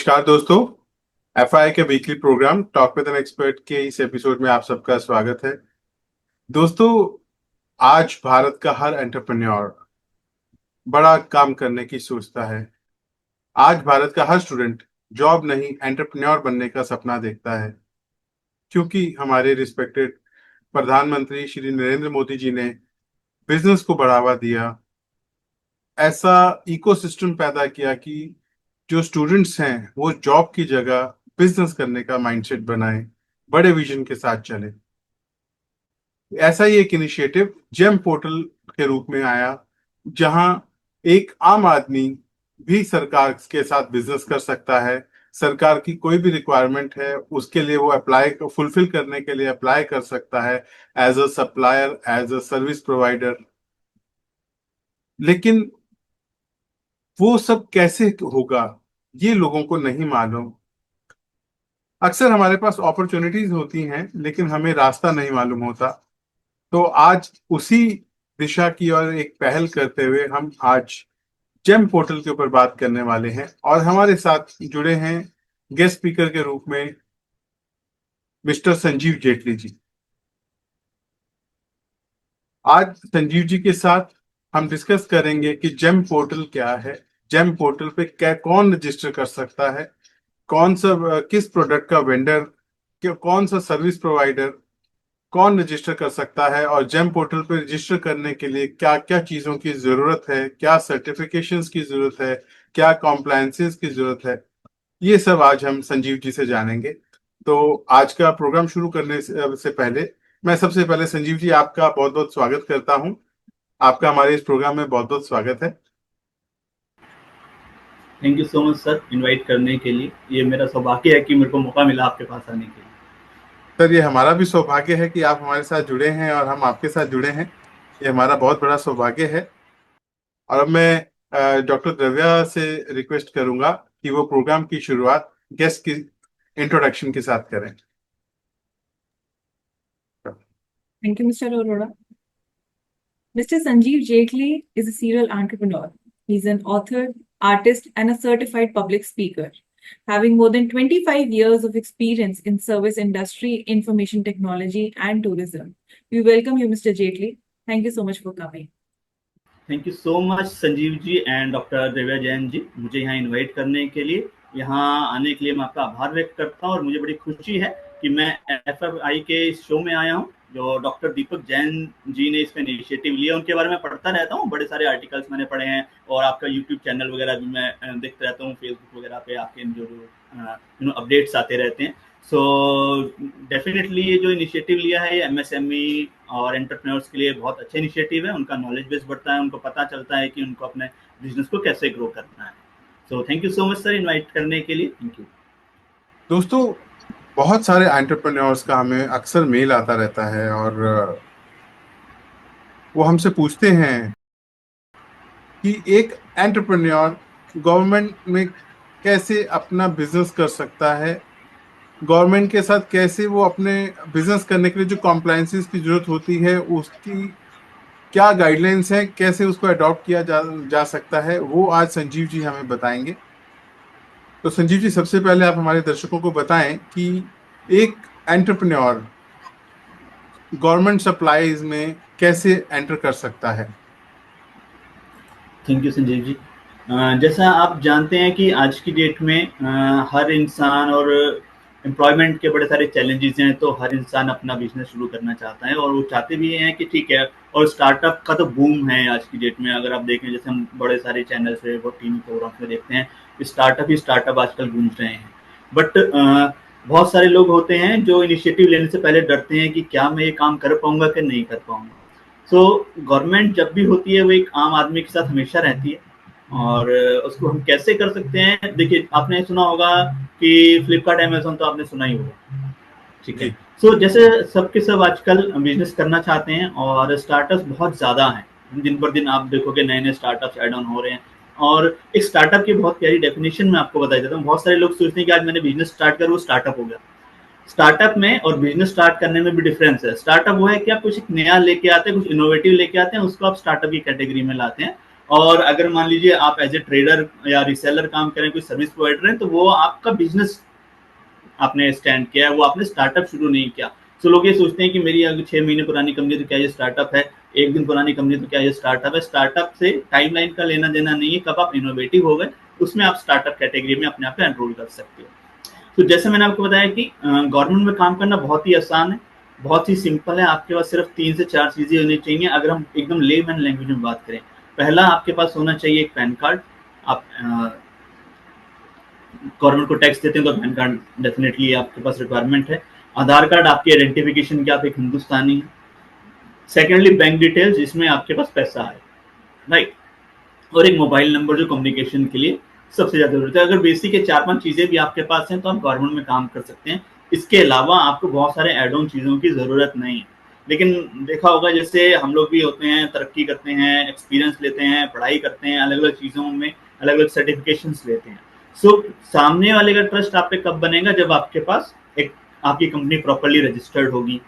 नमस्कार दोस्तों। एफआई के weekly programme talk with an expert के इस एपिसोड में आप सबका स्वागत है। दोस्तों, आज भारत का हर एंटरप्रेन्योर बड़ा काम करने की सोचता है। आज भारत का हर स्टूडेंट जॉब नहीं एंटरप्रेन्योर बनने का सपना देखता है, क्योंकि हमारे रिस्पेक्टेड प्रधानमंत्री श्री नरेंद्र मोदी जी ने बिजनेस को बढ़ावा दिया, ऐसा इकोसिस्टम पैदा किया कि जो स्टूडेंट्स हैं वो जॉब की जगह बिजनेस करने का माइंडसेट बनाएं, बड़े विजन के साथ चले। ऐसा ही एक इनिशिएटिव जेम पोर्टल के रूप में आया, जहां एक आम आदमी भी सरकार के साथ बिजनेस कर सकता है। सरकार की कोई भी रिक्वायरमेंट है उसके लिए वो अप्लाई फुलफिल करने के लिए अप्लाई कर सकता है, as a supplier, as a service provider. लेकिन वो सब कैसे होगा, ये लोगों को नहीं मालूम। अक्सर हमारे पास अपॉर्चुनिटीज होती हैं लेकिन हमें रास्ता नहीं मालूम होता। तो आज उसी दिशा की ओर एक पहल करते हुए हम आज जेम पोर्टल के ऊपर बात करने वाले हैं, और हमारे साथ जुड़े हैं गेस्ट स्पीकर के रूप में मिस्टर संजीव जेटली जी। आज संजीव जी के साथ हम डिस्कस करेंगे कि जेम पोर्टल क्या है, जेम पोर्टल पे क्या कौन रजिस्टर कर सकता है, कौन सा किस प्रोडक्ट का वेंडर, कौन सा सर्विस प्रोवाइडर कौन रजिस्टर कर सकता है, और जेम पोर्टल पे रजिस्टर करने के लिए क्या क्या चीजों की जरूरत है, क्या सर्टिफिकेशंस की जरूरत है, क्या कॉम्प्लायंसेस की जरूरत है। ये सब आज हम संजीव जी से जानेंगे। तो आज का प्रोग्राम शुरू करने से पहले मैं सबसे पहले संजीव जी आपका बहुत बहुत स्वागत करता हूं। आपका हमारे इस प्रोग्राम में बहुत बहुत स्वागत है। Thank you so much sir, invite करने के लिए। ये मेरा सौभाग्य है कि मेरे को मौका मिला आपके पास आने के लिए। सर, ये हमारा भी सौभाग्य है कि आप हमारे साथ जुड़े हैं और हम आपके साथ जुड़े हैं। ये हमारा बहुत बड़ा सौभाग्य है। और अब मैं डॉक्टर द्रव्या से रिक्वेस्ट करूंगा कि वो प्रोग्राम की शुरुआत गेस्ट की इंट्रोडक्शन के साथ करें। Thank you, Mr. Arora. Mr. Sanjeev Jaitley is a serial entrepreneur. He's an author, artist, and a certified public speaker, having more than 25 years of experience in service industry, information technology, and tourism. We welcome you, Mr. Jaitley. Thank you so much for coming. Thank you so much Sanjeev ji and doctor Divya Jain ji, मुझे यहाँ invite करने के लिए। यहाँ आने के लिए मैं आपका आभार व्यक्त करता हूँ और मुझे बड़ी खुशी है कि मैं एफएफआई के इस शो में आया हूँ जो डॉक्टर दीपक जैन जी ने इसका इनिशिएटिव लिया। उनके बारे में पढ़ता रहता हूँ, बड़े सारे आर्टिकल्स मैंने पढ़े हैं और आपका यूट्यूब चैनल वगैरह भी मैं देखता रहता हूँ, फेसबुक वगैरह पे आपके जो अपडेट्स आते रहते हैं। सो डेफिनेटली ये जो इनिशिएटिव लिया है ये एमएसएमई और एंटरप्रेन्योर्स के लिए बहुत अच्छा इनिशिएटिव है। उनका नॉलेज बेस बढ़ता है, उनको पता चलता है कि उनको अपने बिजनेस को कैसे ग्रो करना है। So thank you so much sir invite करने के लिए। Thank you. दोस्तों, बहुत सारे एंटरप्रेन्योर्स का हमें अक्सर मेल आता रहता है और वो हमसे पूछते हैं कि एक एंटरप्रेन्योर गवर्नमेंट में कैसे अपना बिजनेस कर सकता है, गवर्नमेंट के साथ कैसे वो अपने बिजनेस करने के लिए जो कॉम्प्लायंसेस की जरूरत होती है उसकी क्या गाइडलाइंस है, कैसे उसको अडॉप्ट किया जा सकता है, वो आज संजीव जी हमें बताएंगे। तो संजीव जी, सबसे पहले आप हमारे दर्शकों को बताएं कि एक एंटरप्रेन्योर गवर्नमेंट सप्लाईज में कैसे एंटर कर सकता है। Thank you Sanjeev ji. जैसा आप जानते हैं कि आज की डेट में हर इंसान और एम्प्लॉयमेंट के बड़े सारे चैलेंजेस हैं, तो हर इंसान अपना बिजनेस शुरू करना चाहता है और वो चाहते भी हैं कि ठीक है। और स्टार्टअप का तो बूम है आज की डेट में। अगर आप देखें, जैसे हम बड़े सारे चैनल से वो टीवी प्रोग्राम में देखते हैं, स्टार्टअप आजकल गूंज रहे हैं। बट बहुत सारे लोग होते हैं जो इनिशिएटिव लेने से पहले डरते हैं कि क्या मैं ये काम कर पाऊंगा कि नहीं कर पाऊंगा। सो गवर्नमेंट जब भी होती है वो एक आम आदमी के साथ हमेशा रहती है। और उसको हम कैसे कर सकते हैं, देखिए आपने सुना होगा कि फ्लिपकार्ट अमेजोन तो आपने सुना ही होगा, ठीक है। सो जैसे सबके सब आजकल बिजनेस करना चाहते हैं और स्टार्टअप्स बहुत ज़्यादा हैं। दिन पर दिन आप देखोगे नए नए स्टार्टअप्स ऐड ऑन हो रहे हैं। और एक स्टार्टअप की बहुत प्यारी डेफिनेशन मैं आपको बता देता हूँ। बहुत सारे लोग सोचते हैं कि आज मैंने बिजनेस स्टार्ट कर, वो स्टार्टअप हो गया। स्टार्टअप में और बिजनेस स्टार्ट करने में भी डिफरेंस है। स्टार्टअप वो है कि आप कुछ नया लेके आते हैं, कुछ इनोवेटिव लेके आते हैं, उसको आप स्टार्टअप की कैटेगरी में लाते हैं। और अगर मान लीजिए आप एज ए ट्रेडर या रिसेलर काम करें, कोई सर्विस प्रोवाइडर है, तो वो आपका बिजनेस आपने स्टैंड किया है, वो आपने स्टार्टअप शुरू नहीं किया। तो लोग ये सोचते हैं कि मेरी अगर 6 महीने पुरानी कंपनी तो क्या ये स्टार्टअप है, एक दिन पुरानी कंपनी तो क्या ये स्टार्टअप है। स्टार्टअप से टाइमलाइन का लेना देना नहीं है, कब आप इनोवेटिव हो गए उसमें आप स्टार्टअप कैटेगरी में अपने आप को एनरोल कर सकते हो। तो जैसे मैंने आपको बताया कि गवर्नमेंट में काम करना बहुत ही आसान है, बहुत ही सिंपल है। आपके पास सिर्फ 3 से 4 चीजें होनी चाहिए। अगर हम एकदम लेमैन लैंग्वेज में बात करें, पहला आपके पास होना चाहिए एक पैन कार्ड। आप गवर्नमेंट को टैक्स देते हैं तो पैन कार्ड डेफिनेटली आपके पास रिक्वायरमेंट है। आधार कार्ड आपकी आइडेंटिफिकेशन की आप एक हिंदुस्तानी है। सेकेंडली बैंक डिटेल्स जिसमें आपके पास पैसा है, राइट। और एक मोबाइल नंबर जो कम्युनिकेशन के लिए सबसे ज्यादा जरूरत है। अगर बेसिक ये 4-5 चीजें भी आपके पास हैं तो आप गवर्नमेंट में काम कर सकते हैं। इसके अलावा आपको बहुत सारे एड ऑन चीजों की जरूरत नहीं है। लेकिन देखा होगा जैसे हम लोग भी होते हैं, तरक्की करते हैं, एक्सपीरियंस लेते हैं, पढ़ाई करते हैं, अलग अलग चीजों में अलग अलग सर्टिफिकेशन लेते हैं। सो सामने वाले का ट्रस्ट आप पे कब बनेगा, जब आपके पास एक आपकी कंपनी प्रॉपरली रजिस्टर्ड होगी,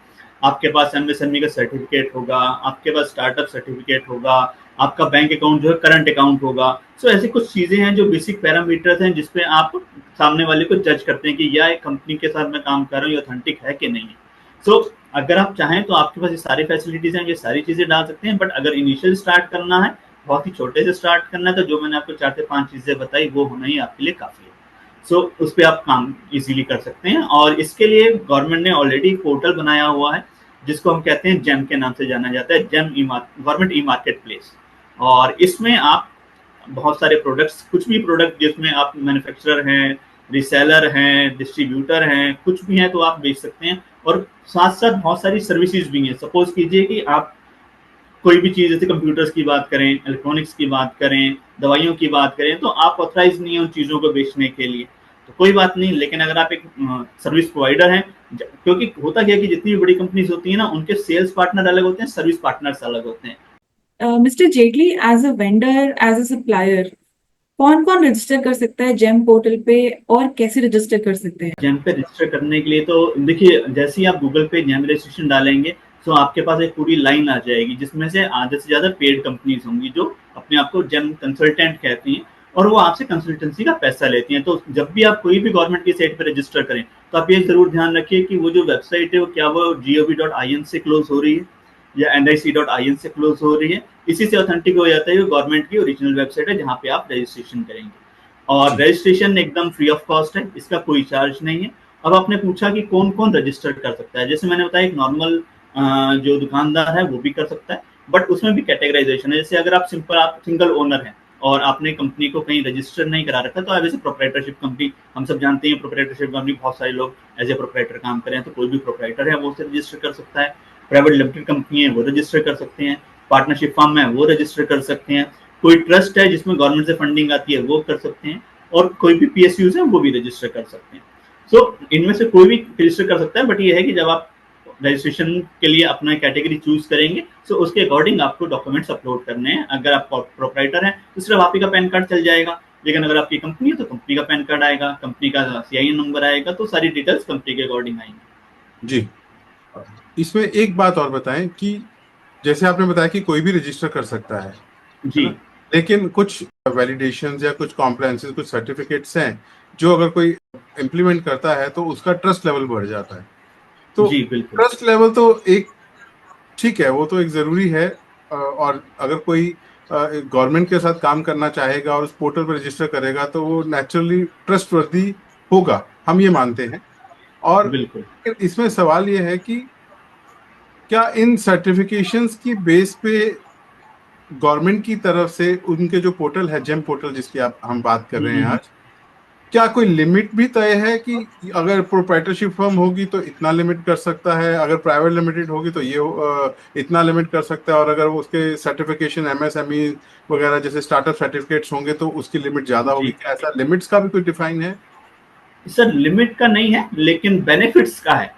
आपके पास एमएसएमई का सर्टिफिकेट होगा, आपके पास स्टार्टअप सर्टिफिकेट होगा, आपका बैंक अकाउंट जो है करंट अकाउंट होगा। सो ऐसी कुछ चीजें हैं जो बेसिक पैरामीटर्स हैं जिसपे आप सामने वाले को जज करते हैं कि यह कंपनी के साथ मैं काम कर रहा हूँ, ये ऑथेंटिक है कि नहीं है। सो अगर आप चाहें तो आपके पास ये सारी फैसिलिटीज हैं, ये सारी चीजें डाल सकते हैं। बट अगर इनिशियल स्टार्ट करना है, बहुत ही छोटे से स्टार्ट करना है, तो जो मैंने आपको 4 से 5 चीजें बताई वो होना ही आपके लिए काफी है। सो उस पर आप काम इजीली कर सकते हैं। और इसके लिए गवर्नमेंट ने ऑलरेडी पोर्टल बनाया हुआ है जिसको हम कहते हैं जेम के नाम से जाना जाता है, GeM government e market place. और इसमें आप बहुत सारे प्रोडक्ट्स, कुछ भी प्रोडक्ट जिसमें आप मैन्युफैक्चरर हैं, रिसेलर हैं, डिस्ट्रीब्यूटर हैं, कुछ भी हैं तो आप बेच सकते हैं। और साथ साथ बहुत सारी सर्विसेज भी हैं। सपोज कीजिए कि आप कोई भी चीज, जैसे कंप्यूटर्स की बात करें, इलेक्ट्रॉनिक्स की बात करें, दवाइयों की बात करें, तो आप ऑथराइज नहीं है उन चीजों को बेचने के लिए, तो कोई बात नहीं। लेकिन अगर आप एक सर्विस प्रोवाइडर हैं, क्योंकि होता क्या है कि जितनी भी बड़ी कंपनीज होती है ना, उनके सेल्स पार्टनर अलग होते हैं, सर्विस पार्टनर्स अलग होते हैं। Mister Jaitley, as a vendor, as a supplier, कौन कौन रजिस्टर कर सकता है जेम पोर्टल पे और कैसे रजिस्टर कर सकते हैं? जेम पे रजिस्टर करने के लिए तो देखिए, जैसे ही आप गूगल पे जेम रजिस्ट्रेशन डालेंगे तो आपके पास एक पूरी लाइन आ जाएगी जिसमें से आधे से ज्यादा पेड कंपनीज होंगी जो अपने आप को जेम कंसल्टेंट कहती हैं, और वो आपसे कंसल्टेंसी का पैसा लेती हैं। तो जब भी आप कोई भी गवर्नमेंट की साइट पर रजिस्टर करें तो आप ये जरूर ध्यान रखिए कि वो जो वेबसाइट है वो क्या वो gov.in से क्लोज हो रही है या nic.in से क्लोज हो रही है। इसी से ऑथेंटिक हो जाता है कि गवर्नमेंट की ओरिजिनल वेबसाइट है जहाँ पे आप रजिस्ट्रेशन करेंगे। और रजिस्ट्रेशन एकदम फ्री ऑफ कॉस्ट है, इसका कोई चार्ज नहीं है। अब आपने पूछा कि कौन कौन रजिस्टर कर सकता है, जैसे मैंने बताया एक नॉर्मल जो दुकानदार है वो भी कर सकता है, बट उसमें भी कैटेगराइजेशन है। जैसे अगर आप सिंगल ओनर हैं और आपने कंपनी को कहीं रजिस्टर नहीं करा रखा, तो आप एज ए प्रोप्राइटरशिप कंपनी, हम सब जानते हैं प्रोप्राइटरशिप कंपनी बहुत सारे लोग एज ए प्रोप्राइटर काम करें हैं, तो कोई भी प्रोप्राइटर है वो उसे रजिस्टर कर सकता है। प्राइवेट लिमिटेड कंपनी है वो रजिस्टर कर सकते हैं, पार्टनरशिप फर्म है वो रजिस्टर कर सकते हैं, कोई ट्रस्ट है जिसमें गवर्नमेंट से फंडिंग आती है वो कर सकते हैं, और कोई भी पीएसयूज है वो भी रजिस्टर कर सकते हैं। सो इनमें से कोई भी रजिस्टर कर सकता है, बट ये है कि जब आप रजिस्ट्रेशन के लिए अपना कैटेगरी चूज करेंगे तो उसके अकॉर्डिंग आपको डॉक्यूमेंट्स अपलोड करने हैं। अगर आप प्रोप्राइटर हैं तो सिर्फ आप ही का पैन कार्ड चल जाएगा, लेकिन अगर आपकी कंपनी है तो कंपनी का पैन कार्ड आएगा, कंपनी का सीआईएन नंबर आएगा, तो सारी डिटेल्स कंपनी के अकॉर्डिंग आएंगी। जी, इसमें एक बात और बताएं कि जैसे आपने बताया कि कोई भी रजिस्टर कर सकता है जी, ना? लेकिन कुछ वैलिडेशन या कुछ कॉम्प्लायंसेस, कुछ सर्टिफिकेट्स हैं जो अगर कोई इम्प्लीमेंट करता है तो उसका ट्रस्ट लेवल बढ़ जाता है। तो जी बिल्कुल, ट्रस्ट लेवल तो एक ठीक है, वो तो एक जरूरी है। और अगर कोई गवर्नमेंट के साथ काम करना चाहेगा और उस पोर्टल पर रजिस्टर करेगा तो वो नेचुरली ट्रस्टवर्दी होगा, हम ये मानते हैं। और बिल्कुल। इसमें सवाल ये है कि क्या इन सर्टिफिकेशंस की बेस पे गवर्नमेंट की तरफ से उनके जो पोर्टल है, जेम पोर्टल जिसकी हम बात कर रहे हैं आज, क्या कोई लिमिट भी तय है कि अगर प्रोप्राइटरशिप फर्म होगी तो इतना लिमिट कर सकता है, अगर प्राइवेट लिमिटेड होगी तो ये इतना लिमिट कर सकता है, और अगर उसके सर्टिफिकेशन एमएसएमई वगैरह जैसे स्टार्टअप सर्टिफिकेट्स होंगे तो उसकी लिमिट ज्यादा होगी? जी क्या ऐसा लिमिट्स का भी कोई डिफाइन है? सर, लिमिट का नहीं है लेकिन बेनिफिट्स का है।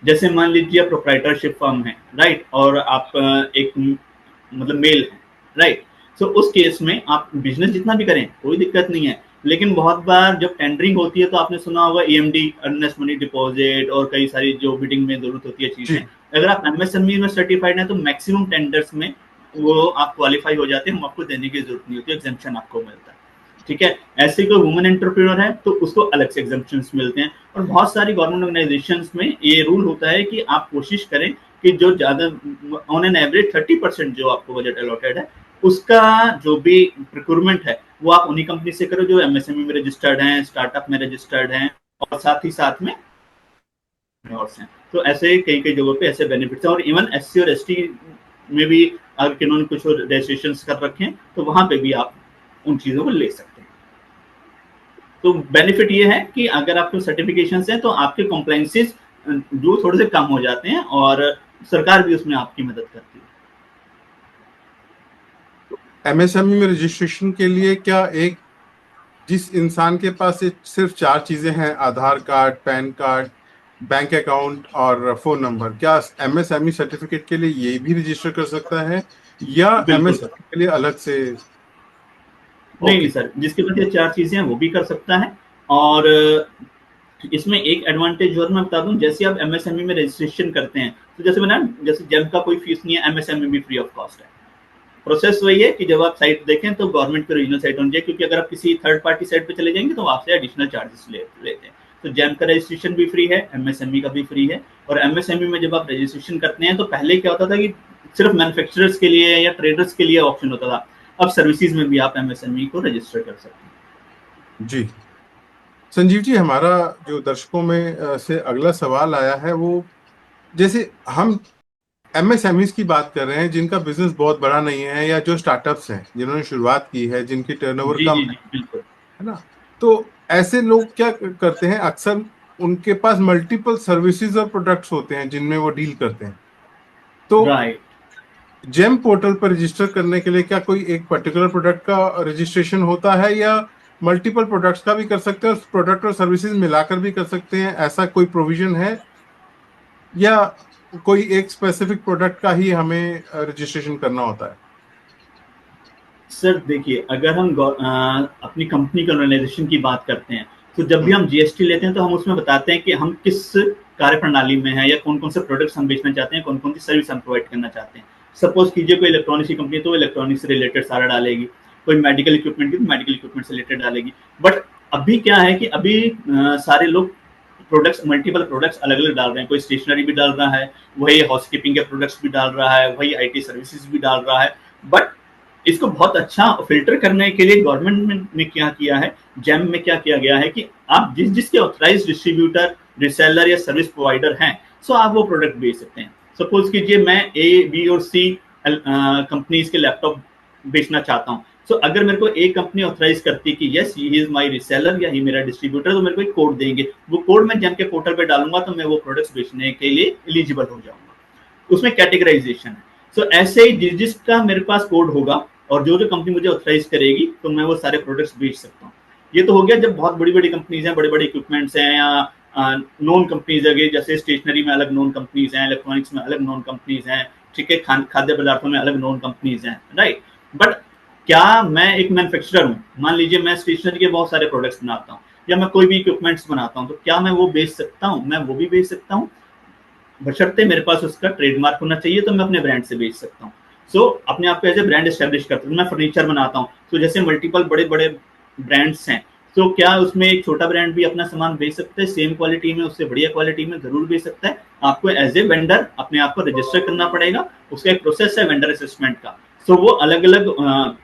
जैसे मान लीजिए आप प्रोप्राइटरशिप फर्म है, राइट, और आप एक मतलब मेल है, राइट। सो उस केस में आप बिजनेस जितना भी करें कोई दिक्कत नहीं है, लेकिन बहुत बार जब टेंडरिंग होती है तो आपने सुना होगा ईएमडी, अर्नेस्ट मनी डिपॉजिट, और कई सारी जो बिडिंग में जरूरत होती है चीजें। जी, अगर आप एमएसएमई में सर्टिफाइड हैं तो मैक्सिमम टेंडर्स में वो आप क्वालिफाई हो जाते हैं, हम आपको देने की जरूरत नहीं होती, एग्जेम्पशन आपको मिलता है। ठीक है, ऐसे कोई वुमेन एंटरप्रेन्योर है तो उसको अलग से एग्जेम्पशंस मिलते हैं। और बहुत सारी गवर्नमेंट ऑर्गेनाइजेशंस में ये रूल होता है कि आप कोशिश करें कि जो ज्यादा ऑन एन एवरेज 30% जो आपको बजट अलॉटेड है उसका जो भी प्रिक्योरमेंट है वो आप उन्हीं कंपनी से करो जो एमएसएमई में रजिस्टर्ड हैं, स्टार्टअप में रजिस्टर्ड हैं, और साथ ही साथ में entrepreneurs हैं। तो ऐसे कई कई जगहों पे ऐसे बेनिफिट्स हैं। और इवन एससी और एसटी में भी अगर किन्होंने कुछ रजिस्ट्रेशन कर रखे हैं तो वहां पे भी आप उन चीजों को ले सकते हैं। तो बेनिफिट ये है कि अगर आपके सर्टिफिकेशन हैं तो आपके कॉम्प्लाइंसेस जो थोड़े से कम हो जाते हैं और सरकार भी उसमें आपकी मदद करती है। एमएसएमई में रजिस्ट्रेशन के लिए क्या एक जिस इंसान के पास ये सिर्फ 4 चीजें हैं, Aadhaar card, PAN card, bank account और फोन नंबर, क्या एमएसएमई सर्टिफिकेट के लिए ये भी रजिस्टर कर सकता है या बिल्कुल सर। एमएसएमई के लिए अलग से? नहीं ओके। नहीं सर, जिसके पास ये 4 चीजें हैं वो भी कर सकता है। और इसमें एक एडवांटेज और मैं बता दूं, जैसे आप एमएसएमई में रजिस्ट्रेशन करते हैं तो जैसे मैंने, जैसे जेम का कोई फीस नहीं है, एमएसएमई भी फ्री ऑफ कॉस्ट है। प्रोसेस वही है कि जब आप साइट देखें तो गवर्नमेंट की ओरिजिनल साइट होनी चाहिए, क्योंकि अगर आप किसी थर्ड पार्टी साइट पे चले जाएंगे तो आपसे एडिशनल चार्जेस लेते हैं। तो जेम का रजिस्ट्रेशन भी फ्री है, एमएसएमई का भी फ्री है। और एमएसएमई में जब आप रजिस्ट्रेशन करते हैं तो पहले क्या होता था कि सिर्फ मैन्युफैक्चरर्स के लिए या ट्रेडर्स के लिए ऑप्शन होता था, अब सर्विसेज में भी आप एमएसएमई को रजिस्टर कर सकते हैं। जी संजीव जी, हमारा जो दर्शकों में से अगला सवाल आया है वो, जैसे हम एमएसएमईज की बात कर रहे हैं जिनका बिजनेस बहुत बड़ा नहीं है या जो स्टार्टअप्स हैं जिन्होंने शुरुआत की है, जिनकी टर्नओवर जी कम जी जी बिल्कुल। है ना, तो ऐसे लोग क्या करते हैं, अक्सर उनके पास मल्टीपल सर्विसेज और प्रोडक्ट्स होते हैं जिनमें वो डील करते हैं। तो राइट। जेम पोर्टल पर रजिस्टर करने के लिए क्या कोई एक पर्टिकुलर प्रोडक्ट का रजिस्ट्रेशन होता है या मल्टीपल प्रोडक्ट्स का भी कर सकते हैं, प्रोडक्ट और सर्विसेज मिलाकर भी कर सकते हैं, ऐसा कोई प्रोविजन है या कोई एक स्पेसिफिक प्रोडक्ट का ही हमें रजिस्ट्रेशन करना होता है? सर देखिए, अगर हम अपनी कंपनी के ऑर्गेनाइजेशन की बात करते हैं तो जब भी हम जीएसटी लेते हैं तो हम उसमें बताते हैं कि हम किस कार्य प्रणाली में है या कौन कौन से प्रोडक्ट्स हम बेचना चाहते हैं, कौन कौन सी सर्विस हम प्रोवाइड करना चाहते हैं। सपोज कीजिए कोई इलेक्ट्रॉनिक्स की कंपनी तो इलेक्ट्रॉनिक्स से रिलेटेड सारा डालेगी, कोई मेडिकल इक्विपमेंट की तो मेडिकल इक्विपमेंट से रिलेटेड डालेगी। बट अभी क्या है कि अभी सारे लोग प्रोडक्ट्स, मल्टीपल प्रोडक्ट्स अलग अलग डाल रहे हैं। कोई स्टेशनरी भी डाल रहा है, वही हाउसकीपिंग के प्रोडक्ट्स भी डाल रहा है, वही आईटी सर्विसेज भी डाल रहा है। बट इसको बहुत अच्छा फिल्टर करने के लिए गवर्नमेंट ने क्या किया है, जेम में क्या किया गया है कि आप जिसके ऑथराइज डिस्ट्रीब्यूटर, रिसेलर या सर्विस प्रोवाइडर हैं, सो आप वो प्रोडक्ट बेच सकते हैं। सपोज कीजिए मैं ए बी और सी कंपनीज के लैपटॉप बेचना चाहता हूँ, सो अगर मेरे को एक कंपनी ऑथराइज करती है कि yes he is my reseller या ही मेरा डिस्ट्रीब्यूटर, तो मेरे को एक कोड देंगे, वो कोड मैं जेम के पोर्टल पे डालूंगा तो मैं वो प्रोडक्ट्स बेचने के लिए एलिजिबल हो जाऊंगा। उसमें कैटेगराइजेशन है। सो ऐसे ही जिसका मेरे पास कोड होगा और जो जो कंपनी मुझे ऑथराइज करेगी तो मैं वो सारे प्रोडक्ट्स बेच सकता हूँ। ये तो हो गया जब बहुत बड़ी बड़ी कंपनीज हैं, बड़े बड़े इक्विपमेंट्स हैं, या नॉन कंपनीज है, जैसे स्टेशनरी में अलग नॉन कंपनीज हैं, इलेक्ट्रॉनिक्स में अलग नॉन कंपनीज हैं, ठीक है, खाद्य पदार्थों में अलग नॉन कंपनीज हैं, राइट। बट क्या मैं एक मैन्युफैक्चरर हूँ, मान लीजिए मैं स्टेशनरी के बहुत सारे प्रोडक्ट्स बनाता हूँ या मैं कोई भी इक्विपमेंट्स बनाता हूँ, तो क्या मैं वो बेच सकता हूँ? मैं वो भी बेच सकता हूँ, बशर्ते मेरे पास उसका ट्रेडमार्क होना चाहिए, तो मैं अपने ब्रांड से बेच सकता हूँ। सो अपने आप को एज ए ब्रांड एस्टेब्लिश करता हूँ। मैं फर्नीचर बनाता हूँ तो जैसे मल्टीपल बड़े बड़े ब्रांड्स हैं, तो क्या उसमें एक छोटा ब्रांड भी अपना सामान बेच सकता है सेम क्वालिटी में, उससे बढ़िया क्वालिटी में? जरूर बेच सकता है। आपको एज ए वेंडर अपने आप को रजिस्टर करना पड़ेगा, उसका एक प्रोसेस है वेंडर असेसमेंट का। सो वो अलग अलग,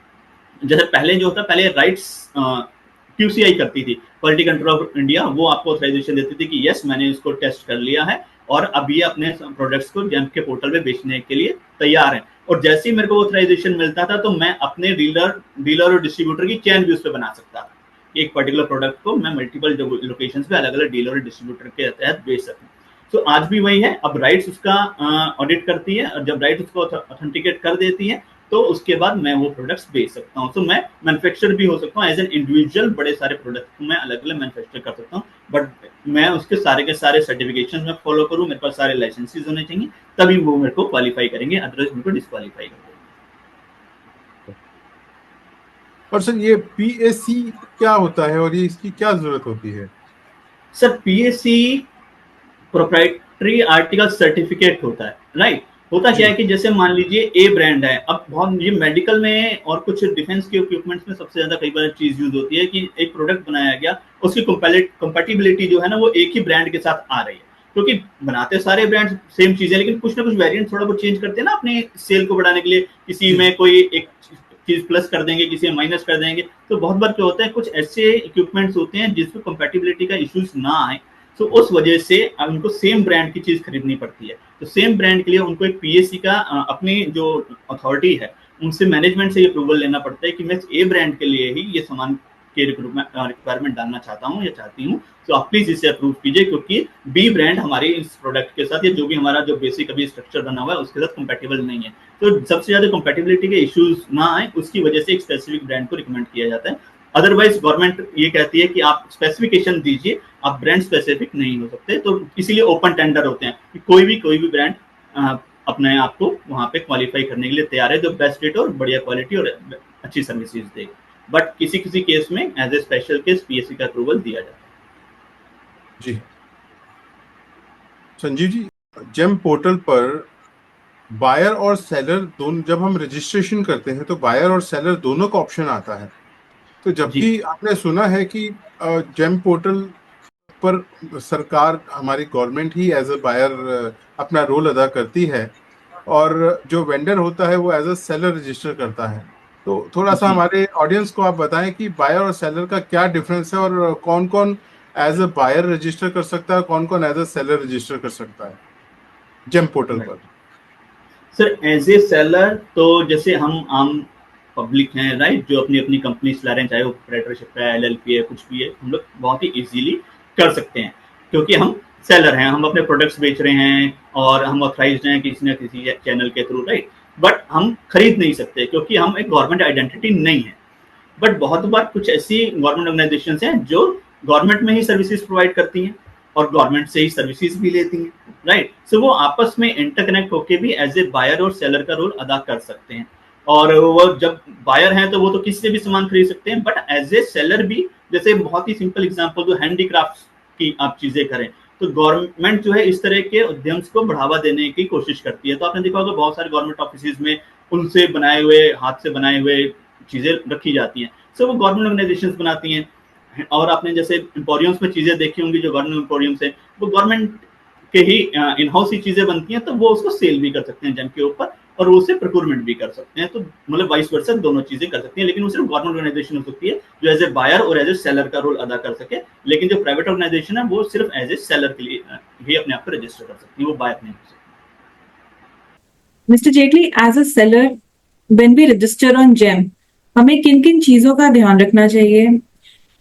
जैसे पहले जो होता, पहले राइट्स क्यूसीआई करती थी, क्वालिटी कंट्रोल ऑफ इंडिया, वो आपको ऑथराइजेशन देती थी कि यस मैंने इसको टेस्ट कर लिया है और अब ये अपने प्रोडक्ट्स को जेम के पोर्टल पे बेचने के लिए तैयार है। और जैसे ही मेरे को ऑथराइजेशन मिलता था तो मैं अपने डीलर और डिस्ट्रीब्यूटर की चेन भी उस पर बना सकता था। एक पर्टिकुलर प्रोडक्ट को मैं मल्टीपल लोकेशंस पे अलग अलग डीलर और डिस्ट्रीब्यूटर के तहत बेच सकूं। तो आज भी वही है, अब राइट्स उसका ऑडिट करती है और जब राइट्स उसको ऑथेंटिकेट कर देती है तो उसके बाद मैं वो प्रोडक्ट्स बेच सकता हूँ। तो मैं मैन्युफैक्चर भी हो सकता हूँ एज एन इंडिविजुअल, बड़े सारे प्रोडक्ट को मैं अलग अलग मैन्युफैक्चर कर सकता हूँ। बट मैं उसके सारे के सारे सर्टिफिकेशन में फॉलो करूँ, मेरे पास सारे लाइसेंसेस होने चाहिए, तभी वो मेरे को क्वालिफाई करेंगे, अदरवाइज मेरे को डिस्क्वालीफाई कर देंगे। और सर ये पीएसी क्या होता है और ये इसकी क्या जरूरत होती है? Sir PAC proprietary article certificate होता है, राइट। होता क्या है जी कि जैसे मान लीजिए ए ब्रांड है, अब बहुत ये मेडिकल में और कुछ डिफेंस के इक्विपमेंट्स में सबसे ज्यादा कई बार चीज यूज होती है कि एक प्रोडक्ट बनाया गया, उसकी कंपैटिबिलिटी जो है ना वो एक ही ब्रांड के साथ आ रही है, क्योंकि बनाते सारे ब्रांड सेम चीजें, लेकिन कुछ ना कुछ वेरिएंट थोड़ा बहुत चेंज करते हैं ना अपने सेल को बढ़ाने के लिए, किसी जी में कोई एक चीज प्लस कर देंगे, किसी में माइनस कर देंगे। तो बहुत बार क्या होता है, कुछ ऐसे इक्विपमेंट्स होते हैं जिसमें कंपैटिबिलिटी का इश्यूज ना आए, तो उस वजह से उनको सेम ब्रांड की चीज खरीदनी पड़ती है। तो सेम ब्रांड के लिए उनको एक पीएससी का अपनी जो अथॉरिटी है उनसे मैनेजमेंट से ये अप्रूवल लेना पड़ता है कि मैं ए ब्रांड के लिए ही ये सामान के रिक्वायरमेंट डालना चाहता हूँ या चाहती हूँ, तो आप प्लीज इसे अप्रूव कीजिए, क्योंकि बी ब्रांड हमारे इस प्रोडक्ट के साथ या जो भी हमारा जो बेसिक अभी स्ट्रक्चर बना हुआ है उसके साथ कंपेटेबल नहीं है। तो सबसे ज्यादा कंपेटेबिलिटी के इश्यूज ना आए उसकी वजह से एक स्पेसिफिक ब्रांड को रिकमेंड किया जाता है। अदरवाइज गवर्नमेंट ये कहती है कि आप स्पेसिफिकेशन दीजिए, आप ब्रांड स्पेसिफिक नहीं हो सकते, तो इसीलिए ओपन टेंडर होते हैं कि कोई भी ब्रांड अपने आप को वहां पे क्वालिफाई करने के लिए तैयार है जो बेस्ट रेट और बढ़िया क्वालिटी और अच्छी सर्विसेज देगा। बट किसी किसी केस में as a special case PSC का अप्रूवल दिया जाता है। जी संजीव जी, जेम पोर्टल पर बायर और सेलर दोनों, जब हम रजिस्ट्रेशन करते हैं तो बायर और सेलर दोनों का ऑप्शन आता है। तो जी जबकि आपने सुना है कि जेम पोर्टल पर सरकार, हमारी गवर्नमेंट ही एज अ बायर अपना रोल अदा करती है, और जो वेंडर होता है वो एज अ सेलर रजिस्टर करता है। तो थोड़ा सा जी हमारे ऑडियंस को आप बताएं कि बायर और सेलर का क्या डिफरेंस है, और कौन कौन एज अ बायर रजिस्टर कर सकता है, कौन कौन एज अ सेलर रजिस्टर कर सकता है जेम पोर्टल पर। सर एज ए सेलर तो जैसे हम आम पब्लिक हैं राइट, जो अपनी अपनी कंपनी चला रहे हैं, चाहे वो प्रोप्राइटरशिप है, एलएलपी है, कुछ भी है, हम लोग बहुत ही इजीली कर सकते हैं क्योंकि हम सेलर हैं, हम अपने प्रोडक्ट्स बेच रहे हैं और हम ऑथराइज्ड हैं किसी न किसी चैनल के थ्रू राइट। बट हम खरीद नहीं सकते क्योंकि हम एक गवर्नमेंट आइडेंटिटी नहीं है। बट बहुत बार कुछ ऐसी गवर्नमेंट ऑर्गेनाइजेशन हैं जो गवर्नमेंट में ही सर्विसेज प्रोवाइड करती हैं और गवर्नमेंट से ही सर्विसेज भी लेती हैं राइट। सो वो आपस में इंटरकनेक्ट होकर भी एज ए बायर और सेलर का रोल अदा कर सकते हैं। और वो जब बायर हैं तो वो तो किसी से भी सामान खरीद सकते हैं, बट एज ए सेलर भी, जैसे बहुत ही सिंपल एग्जांपल जो हैंडीक्राफ्ट की आप चीजें करें, तो गवर्नमेंट जो है इस तरह के उद्यम को बढ़ावा देने की कोशिश करती है। तो आपने देखा होगा बहुत सारे गवर्नमेंट ऑफिस में उनसे बनाए हुए, हाथ से बनाए हुए चीजें रखी जाती हैं, सो वो गवर्नमेंट ऑर्गेनाइजेशंस बनाती हैं। और आपने जैसे एम्पोरियम्स में चीजें देखी होंगी, जो गवर्नमेंट एम्पोरियम्स है वो गवर्नमेंट के ही इन हाउस ही चीजें बनती हैं, तो वो उसको सेल भी कर सकते हैं जेम के ऊपर और उसे प्रोक्योरमेंट भी कर सकते हैं। तो मतलब वाइस वर्सा दोनों चीजें कर सकती हैं, लेकिन वो सिर्फ गवर्नमेंट ऑर्गेनाइजेशन हो सकती है जो एज ए बायर और एज ए सेलर का रोल अदा कर सके। लेकिन जो प्राइवेट ऑर्गेनाइजेशन है वो सिर्फ एज ए सेलर के लिए ही अपने आप को रजिस्टर कर सकती है, वो बायर नहीं हो सकती। Mr. Jaitley, as a seller, when we register on GEM, हमें किन किन चीजों का ध्यान रखना चाहिए?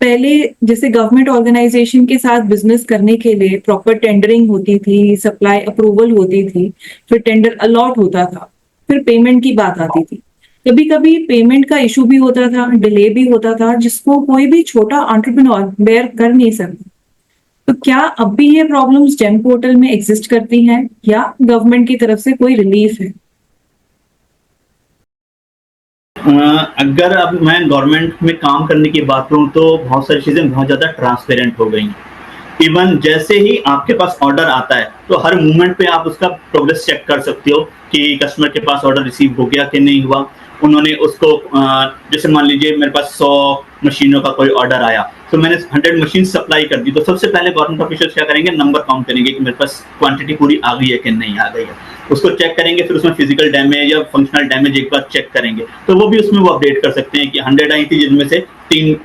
पहले जैसे गवर्नमेंट ऑर्गेनाइजेशन के साथ बिजनेस करने के लिए प्रॉपर टेंडरिंग होती थी, सप्लाई अप्रूवल होती थी, फिर टेंडर अलॉट होता था, फिर पेमेंट की बात आती थी। कभी कभी पेमेंट का इशू भी होता था, डिले भी होता था, जिसको कोई भी छोटा एंटरप्रेन्योर बेयर कर नहीं सकता। तो क्या अब भी ये प्रॉब्लम्स जेम पोर्टल में एग्जिस्ट करती हैं या गवर्नमेंट की तरफ से कोई रिलीफ है? अगर अब मैं गवर्नमेंट में काम करने की बात करूं तो बहुत सारी चीजें बहुत ज्यादा ट्रांसपेरेंट हो गई हैं। इवन जैसे ही आपके पास ऑर्डर आता है तो हर मूवमेंट पे आप उसका प्रोग्रेस चेक कर सकते हो कि कस्टमर के पास ऑर्डर रिसीव हो गया कि नहीं हुआ। उन्होंने उसको जैसे मान लीजिए मेरे पास 100 मशीनों का कोई ऑर्डर आया, तो मैंने 100 मशीन सप्लाई कर दी, तो सबसे पहले गवर्नमेंट ऑफिशियल क्या करेंगे, नंबर काउंट करेंगे कि मेरे पास क्वांटिटी पूरी आ गई है कि नहीं आ गई है, उसको चेक करेंगे। फिर उसमें फिजिकल डैमेज या फंक्शनल डैमेज एक बार चेक करेंगे, तो वो भी उसमें वो अपडेट कर सकते हैं कि 100 आई थी जिनमें से 3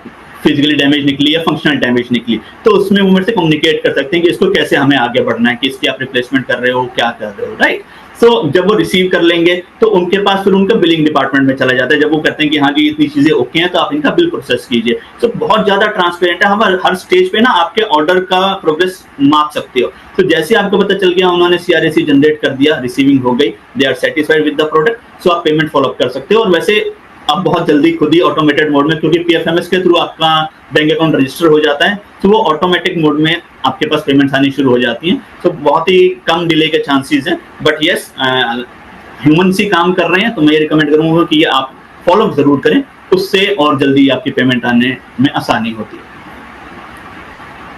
फिजिकली डैमेज निकली या फंक्शनल डैमेज निकली, तो उसमें वो मेरे से कम्युनिकेट कर सकते हैं कि इसको कैसे हमें आगे बढ़ना है, कि इसकी आप रिप्लेसमेंट कर रहे हो, क्या कर रहे हो राइट। सो जब वो रिसीव कर लेंगे तो उनके पास फिर उनका बिलिंग डिपार्टमेंट में चला जाता है। जब वो कहते हैं कि हाँ जी इतनी चीजें ओके हैं तो आप इनका बिल प्रोसेस कीजिए। तो बहुत ज्यादा ट्रांसपेरेंट है, हम हर स्टेज पे ना आपके ऑर्डर का प्रोग्रेस माप सकते हो। तो जैसे आपको पता चल गया उन्होंने सीआरएसी जनरेट कर दिया, रिसीविंग हो गई, they are satisfied with the product, so आप पेमेंट फॉलो अप कर सकते हो। और वैसे अब बहुत जल्दी खुद ही ऑटोमेटेड मोड में, क्योंकि पीएफएमएस के थ्रू आपका बैंक अकाउंट रजिस्टर हो जाता है, तो वो ऑटोमेटिक मोड में आपके पास पेमेंट्स आनी शुरू हो जाती हैं। तो बहुत ही कम डिले के चांसेस हैं, बट यस ह्यूमन से काम कर रहे हैं तो मैं ये रिकमेंड करूंगा कि ये आप फॉलो जरूर करें, उससे और जल्दी आपकी पेमेंट आने में आसानी होती है।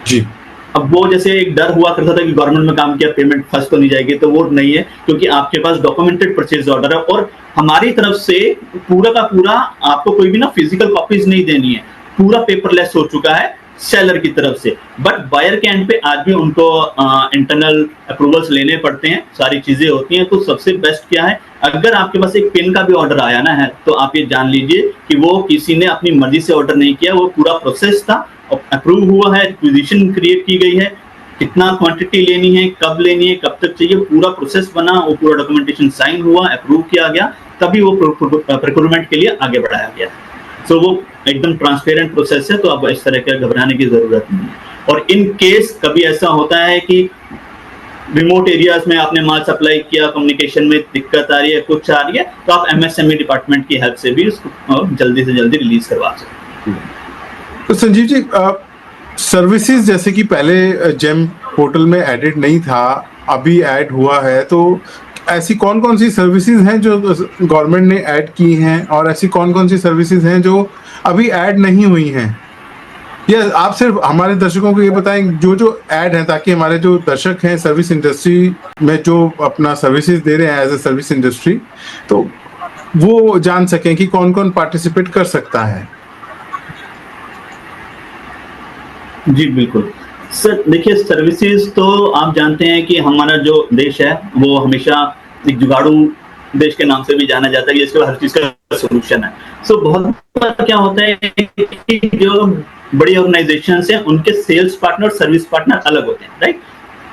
जी, अब वो जैसे एक डर हुआ करता था कि गवर्नमेंट में काम किया पेमेंट फंस तो नहीं जाएगी, तो वो नहीं है, क्योंकि आपके पास डॉक्यूमेंटेड परचेज ऑर्डर है और हमारी तरफ से पूरा का पूरा आपको कोई भी ना फिजिकल कॉपीज नहीं देनी है, पूरा पेपरलेस हो चुका है सेलर की तरफ से। बट बायर के एंड पे आज भी उनको इंटरनल अप्रूवल्स लेने पड़ते हैं, सारी चीजें होती हैं। तो सबसे बेस्ट क्या है, अगर आपके पास एक पेन का भी ऑर्डर आया ना है, तो आप ये जान लीजिए कि वो किसी ने अपनी मर्जी से ऑर्डर नहीं किया, वो पूरा प्रोसेस था, अप्रूव हुआ है, रिक्विजिशन क्रिएट की गई है, कितना क्वांटिटी लेनी है, कब लेनी है, कब तक चाहिए, पूरा प्रोसेस बना, वो पूरा डॉक्यूमेंटेशन साइन हुआ, अप्रूव किया गया, तभी वो प्रोक्योरमेंट के लिए आगे बढ़ाया गया। सो वो एकदम ट्रांसपेरेंट प्रोसेस है, तो अब इस तरह के घबराने की जरूरत नहीं है। और इन केस कभी ऐसा होता है कि रिमोट एरियाज में आपने माल सप्लाई किया, कम्युनिकेशन में दिक्कत आ रही है, कुछ आ रही है, तो आप एमएसएमई डिपार्टमेंट की हेल्प से भी उसको जल्दी से जल्दी रिलीज करवा सकते हैं। तो संजीव जी, सर्विसेज जैसे कि पहले जेम पोर्टल में एडेड नहीं था, अभी ऐड हुआ है, तो ऐसी कौन कौन सी सर्विसेज हैं जो गवर्नमेंट ने ऐड की हैं और ऐसी कौन कौन सी सर्विसेज हैं जो अभी ऐड नहीं हुई हैं? या आप सिर्फ हमारे दर्शकों को ये बताएं जो जो ऐड हैं, ताकि हमारे जो दर्शक हैं सर्विस इंडस्ट्री में जो अपना सर्विसेज दे रहे हैं एज ए सर्विस इंडस्ट्री, तो वो जान सकें कि कौन कौन पार्टिसिपेट कर सकता है। जी बिल्कुल सर, देखिए सर्विसेज तो आप जानते हैं कि हमारा जो देश है वो हमेशा एक जुगाड़ू देश के नाम से भी जाना जाता है, जिसके हर चीज का सोल्यूशन है। सो बहुत बार क्या होता है कि जो बड़ी ऑर्गेनाइजेशन है उनके सेल्स पार्टनर और सर्विस पार्टनर अलग होते हैं, राइट?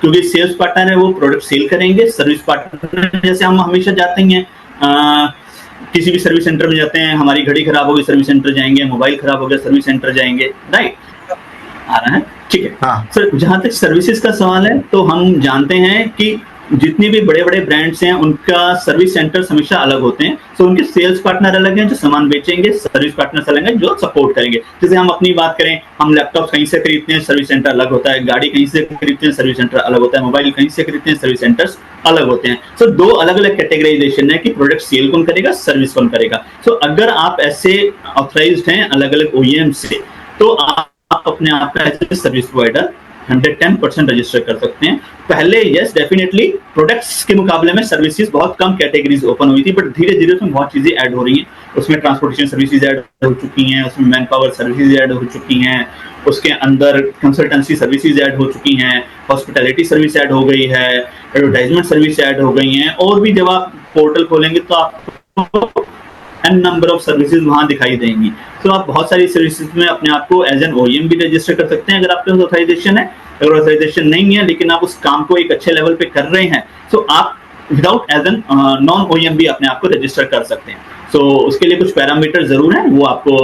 क्योंकि सेल्स पार्टनर है वो प्रोडक्ट सेल करेंगे, सर्विस पार्टनर जैसे हम हमेशा जाते हैं किसी भी सर्विस सेंटर में जाते हैं, हमारी घड़ी खराब हो गई सर्विस सेंटर जाएंगे, मोबाइल खराब हो गया सर्विस सेंटर जाएंगे, राइट? आ रहा है, ठीक है। हाँ। सर जहां तक सर्विसेज का सवाल है, तो हम जानते हैं कि जितने भी बड़े बड़े ब्रांड्स हैं उनका सर्विस सेंटर्स हमेशा अलग होते हैं। सो उनके सेल्स पार्टनर अलग हैं जो सामान बेचेंगे, सर्विस पार्टनर्स अलग हैं जो सपोर्ट करेंगे। जैसे हम अपनी बात करें, हम लैपटॉप कहीं से खरीदते हैं, सर्विस सेंटर अलग होता है, गाड़ी कहीं से खरीदते हैं, सर्विस सेंटर अलग होता है, मोबाइल कहीं से खरीदते हैं, सर्विस सेंटर्स अलग होते हैं। सो दो अलग अलग कैटेगराइजेशन है कि प्रोडक्ट सेल कौन करेगा, सर्विस कौन करेगा। सो अगर आप ऐसे ऑथराइज्ड हैं अलग अलग OEM से, तो आप अपने आप का as a service provider 110% register कर सकते हैं। पहले यस डेफिनेटली प्रोडक्ट्स के मुकाबले में सर्विसेज बहुत कम कैटेगरीज ओपन हुई थी, बट धीरे धीरे उसमें बहुत चीजें ऐड हो रही हैं। उसमें ट्रांसपोर्टेशन सर्विसेज ऐड हो चुकी हैं, उसमें मैन पावर सर्विसेज ऐड हो चुकी हैं, उसके अंदर कंसल्टेंसी सर्विसेज ऐड हो चुकी हैं, हॉस्पिटैलिटी सर्विस ऐड हो गई है, एडवर्टाइजमेंट सर्विस ऐड हो गई हैं, और भी जब आप पोर्टल खोलेंगे तो आपको एन नंबर ऑफ सर्विसेज वहां दिखाई देंगी। तो आप बहुत सारी सर्विसेज में अपने आप को एज एन OEM भी रजिस्टर कर सकते हैं अगर आपके पास ऑथराइजेशन है। अगर ऑथराइजेशन नहीं है लेकिन आप उस काम को एक अच्छे लेवल पे कर रहे हैं, तो आप without as an non OEM भी अपने आप को रजिस्टर कर सकते हैं। तो उसके लिए कुछ पैरामीटर जरूर हैं, वो आपको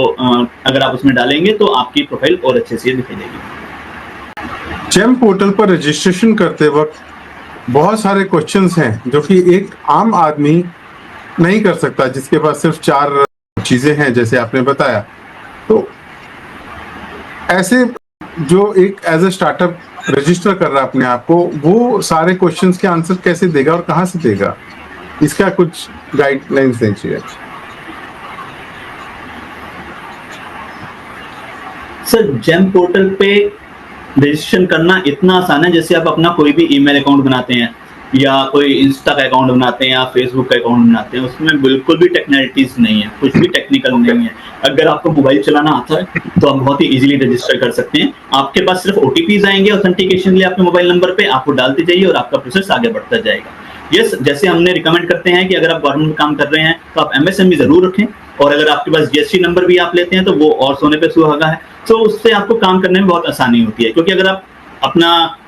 अगर आप उसमें डालेंगे तो आपकी प्रोफाइल और अच्छे से दिखाई देगी। जेम पोर्टल पर रजिस्ट्रेशन करते वक्त बहुत सारे क्वेश्चंस हैं जो कि एक आम आदमी नहीं कर सकता, जिसके पास सिर्फ 4 चीजें हैं जैसे आपने बताया। तो ऐसे जो एक एज ए स्टार्टअप रजिस्टर कर रहा है अपने आप को, वो सारे क्वेश्चंस के आंसर कैसे देगा और कहां से देगा, इसका कुछ गाइडलाइंस दीजिए। सर जेम पोर्टल पे रजिस्ट्रेशन करना इतना आसान है जैसे आप अपना कोई भी ईमेल अकाउंट बनाते हैं या कोई इंस्टा का अकाउंट बनाते हैं या फेसबुक का अकाउंट बनाते हैं, उसमें बिल्कुल भी टेक्निकलिटीज नहीं है, कुछ भी टेक्निकल नहीं है। अगर आपको मोबाइल चलाना आता है तो आप बहुत ही इजीली रजिस्टर कर सकते हैं। आपके पास सिर्फ OTPs आएंगे ऑथेंटिकेशन के लिए आपके मोबाइल नंबर पे, आपको डालते जाइए और आपका प्रोसेस आगे बढ़ता जाएगा। यस, जैसे हमने रिकमेंड करते हैं कि अगर आप गवर्नमेंट में काम कर रहे हैं तो आप MSME जरूर रखें, और अगर आपके पास GST नंबर भी आप लेते हैं तो वो और सोने पे सुहागा है। तो उससे आपको काम करने में बहुत आसानी होती है, क्योंकि अगर आप अपना,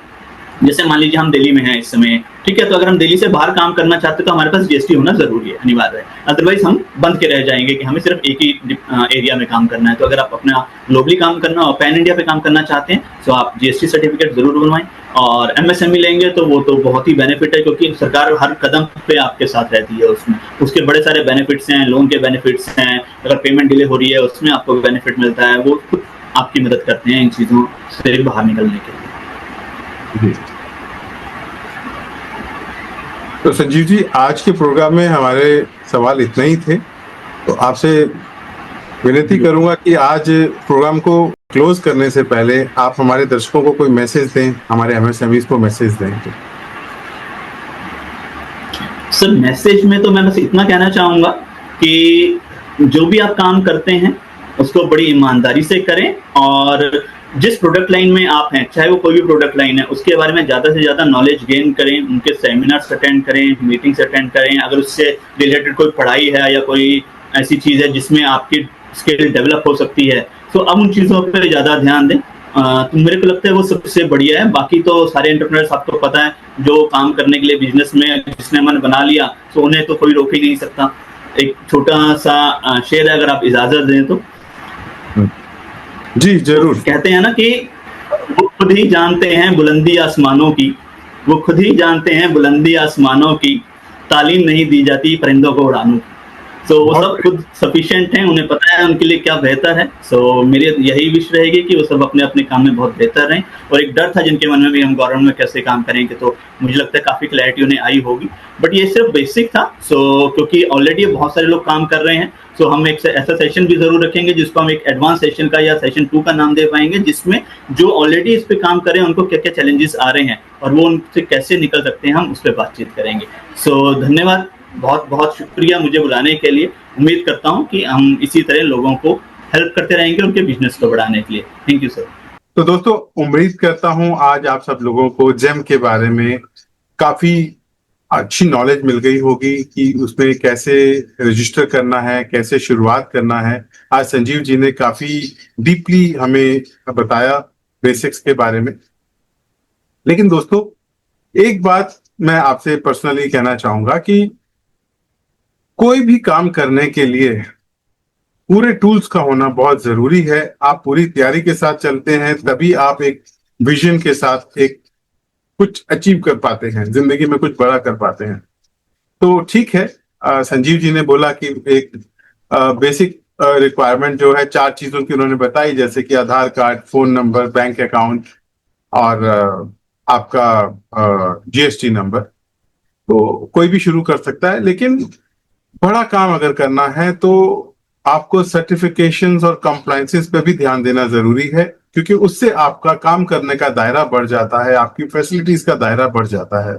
जैसे मान लीजिए हम दिल्ली में हैं इस समय, ठीक है, तो अगर हम दिल्ली से बाहर काम करना चाहते हैं तो हमारे पास GST होना जरूरी है, अनिवार्य है, अदरवाइज हम बंद के रह जाएंगे कि हमें सिर्फ एक ही एरिया में काम करना है। तो अगर आप अपना ग्लोबली काम करना और पैन इंडिया पे काम करना चाहते हैं तो आप GST सर्टिफिकेट जरूर बनवाएं। और MSME लेंगे तो वो तो बहुत ही बेनिफिट है, क्योंकि सरकार हर कदम पे आपके साथ रहती है, उसमें उसके बड़े सारे बेनिफिट्स हैं, लोन के बेनिफिट्स हैं, अगर पेमेंट डिले हो रही है उसमें आपको बेनिफिट मिलता है, वो खुद आपकी मदद करते हैं इन चीज़ों से बाहर निकलने के लिए। तो संजीव जी, आज के प्रोग्राम में हमारे सवाल इतने ही थे, तो आपसे विनती करूंगा कि आज प्रोग्राम को क्लोज करने से पहले आप हमारे दर्शकों को कोई मैसेज दें, हमारे एमएसएमईज को मैसेज दें तो। सर मैसेज में तो मैं बस इतना कहना चाहूंगा कि जो भी आप काम करते हैं उसको बड़ी ईमानदारी से करें, और जिस प्रोडक्ट लाइन में आप हैं, चाहे वो कोई भी प्रोडक्ट लाइन है, उसके बारे में ज़्यादा से ज़्यादा नॉलेज गेन करें, उनके सेमिनार्स अटेंड करें, मीटिंग्स अटेंड करें। अगर उससे रिलेटेड कोई पढ़ाई है या कोई ऐसी चीज़ है जिसमें आपकी स्किल डेवलप हो सकती है, तो अब उन चीज़ों पर ज़्यादा ध्यान दें। तो मेरे को लगता है वो सबसे बढ़िया है। बाकी तो सारे एंटरप्रेन्योर्स, आपको पता है, जो काम करने के लिए बिजनेस में जिसने मन बना लिया तो उन्हें तो कोई रोक ही नहीं सकता। एक छोटा सा शेर है, अगर आप इजाजत दें तो। जी जरूर। कहते हैं ना कि वो खुद ही जानते हैं बुलंदी आसमानों की, वो खुद ही जानते हैं बुलंदी आसमानों की, तालीम नहीं दी जाती परिंदों को उड़ाने की। तो वो सब खुद सफिशिएंट हैं, उन्हें पता है उनके लिए क्या बेहतर है। सो मेरी यही विश रहेगी कि वो सब अपने अपने काम में बहुत बेहतर रहें। और एक डर था जिनके मन में भी, हम गवर्नमेंट में कैसे काम करेंगे, तो मुझे लगता है काफ़ी क्लैरिटी उन्हें आई होगी। बट ये सिर्फ बेसिक था। सो क्योंकि ऑलरेडी बहुत सारे लोग काम कर रहे हैं, सो हम एक ऐसा सेशन भी ज़रूर रखेंगे जिसको हम एक एडवांस सेशन का या सेशन 2 का नाम दे पाएंगे, जिसमें जो ऑलरेडी इस पे काम कर रहे हैं उनको क्या क्या चैलेंजेस आ रहे हैं और वो उनसे कैसे निकल सकते हैं, हम उस पर बातचीत करेंगे। सो धन्यवाद, बहुत बहुत शुक्रिया मुझे बुलाने के लिए। उम्मीद करता हूं कि हम इसी तरह लोगों को हेल्प करते रहेंगे उनके बिजनेस को बढ़ाने के लिए। Thank you sir. तो दोस्तों, उम्मीद करता हूं आज आप सब लोगों को जेम के बारे में काफी अच्छी नॉलेज मिल गई होगी कि उसमें कैसे रजिस्टर करना है, कैसे शुरुआत करना है। आज संजीव जी ने काफी डीपली हमें बताया बेसिक्स के बारे में। लेकिन दोस्तों, एक बात मैं आपसे पर्सनली कहना चाहूंगा कि कोई भी काम करने के लिए पूरे टूल्स का होना बहुत जरूरी है। आप पूरी तैयारी के साथ चलते हैं तभी आप एक विजन के साथ एक कुछ अचीव कर पाते हैं, जिंदगी में कुछ बड़ा कर पाते हैं। तो ठीक है, संजीव जी ने बोला कि एक बेसिक रिक्वायरमेंट जो है 4 चीजों की उन्होंने बताई, जैसे कि Aadhaar card, phone number, bank account और आपका जीएसटी नंबर। तो कोई भी शुरू कर सकता है, लेकिन बड़ा काम अगर करना है तो आपको सर्टिफिकेशंस और कंप्लायंसेस पे भी ध्यान देना जरूरी है, क्योंकि उससे आपका काम करने का दायरा बढ़ जाता है, आपकी फैसिलिटीज का दायरा बढ़ जाता है।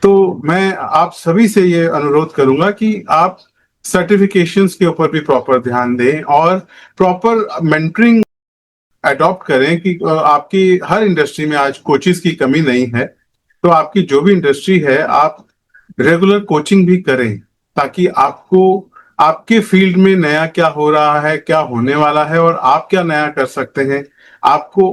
तो मैं आप सभी से ये अनुरोध करूंगा कि आप सर्टिफिकेशंस के ऊपर भी प्रॉपर ध्यान दें और प्रॉपर मेंटरिंग अडॉप्ट करें कि आपकी हर इंडस्ट्री में आज कोचेस की कमी नहीं है। तो आपकी जो भी इंडस्ट्री है, आप रेगुलर कोचिंग भी करें, ताकि आपको आपके फील्ड में नया क्या हो रहा है, क्या होने वाला है और आप क्या नया कर सकते हैं, आपको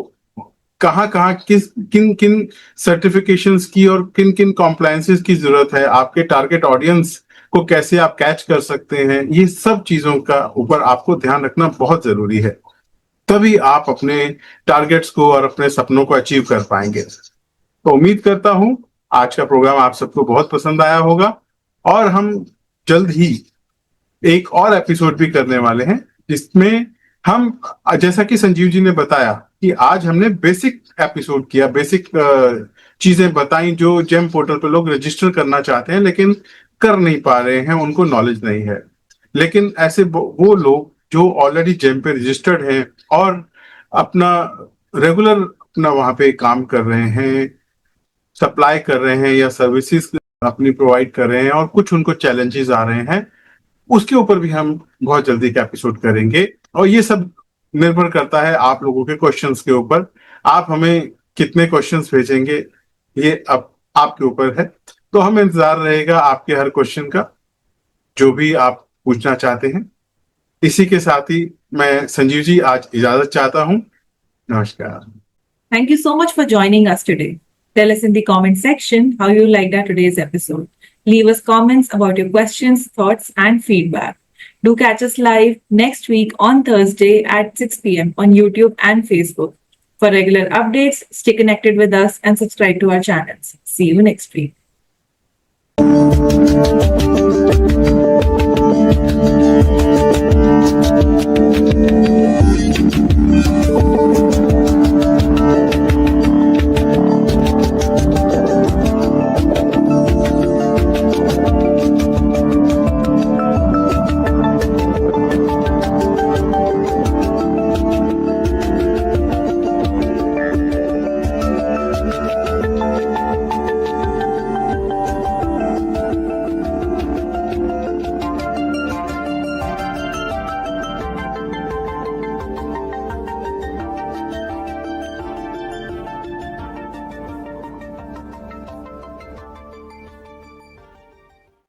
कहाँ कहाँ किन किन सर्टिफिकेशंस की और किन किन कॉम्प्लायंसेस की जरूरत है, आपके टारगेट ऑडियंस को कैसे आप कैच कर सकते हैं, ये सब चीजों का ऊपर आपको ध्यान रखना बहुत जरूरी है। तभी आप अपने टारगेट्स को और अपने सपनों को अचीव कर पाएंगे। तो उम्मीद करता हूं आज का प्रोग्राम आप सबको बहुत पसंद आया होगा और हम जल्द ही एक और एपिसोड भी करने वाले हैं, जिसमें हम, जैसा कि संजीव जी ने बताया कि आज हमने बेसिक एपिसोड किया, बेसिक चीजें बताई जो जेम पोर्टल पे लोग रजिस्टर करना चाहते हैं लेकिन कर नहीं पा रहे हैं, उनको नॉलेज नहीं है। लेकिन ऐसे वो लोग जो ऑलरेडी जेम पे रजिस्टर्ड हैं और अपना रेगुलर अपना वहां पे काम कर रहे हैं, सप्लाई कर रहे हैं या सर्विसेज अपनी प्रोवाइड कर रहे हैं और कुछ उनको चैलेंजेस आ रहे हैं, उसके ऊपर भी हम बहुत जल्दी एक एपिसोड करेंगे। और ये सब निर्भर करता है आप लोगों के क्वेश्चंस के ऊपर। आप हमें कितने क्वेश्चंस भेजेंगे ये अब आपके ऊपर है। तो हमें इंतजार रहेगा आपके हर क्वेश्चन का, जो भी आप पूछना चाहते हैं। इसी के साथ ही मैं संजीव जी आज इजाजत चाहता हूं। नमस्कार। Thank you so much for joining us today. Tell us in the comment section how you liked our today's episode. Leave us comments about your questions, thoughts, and feedback. Do catch us live next week on Thursday at 6 p.m. on YouTube and Facebook. For regular updates, stay connected with us and subscribe to our channels. See you next week.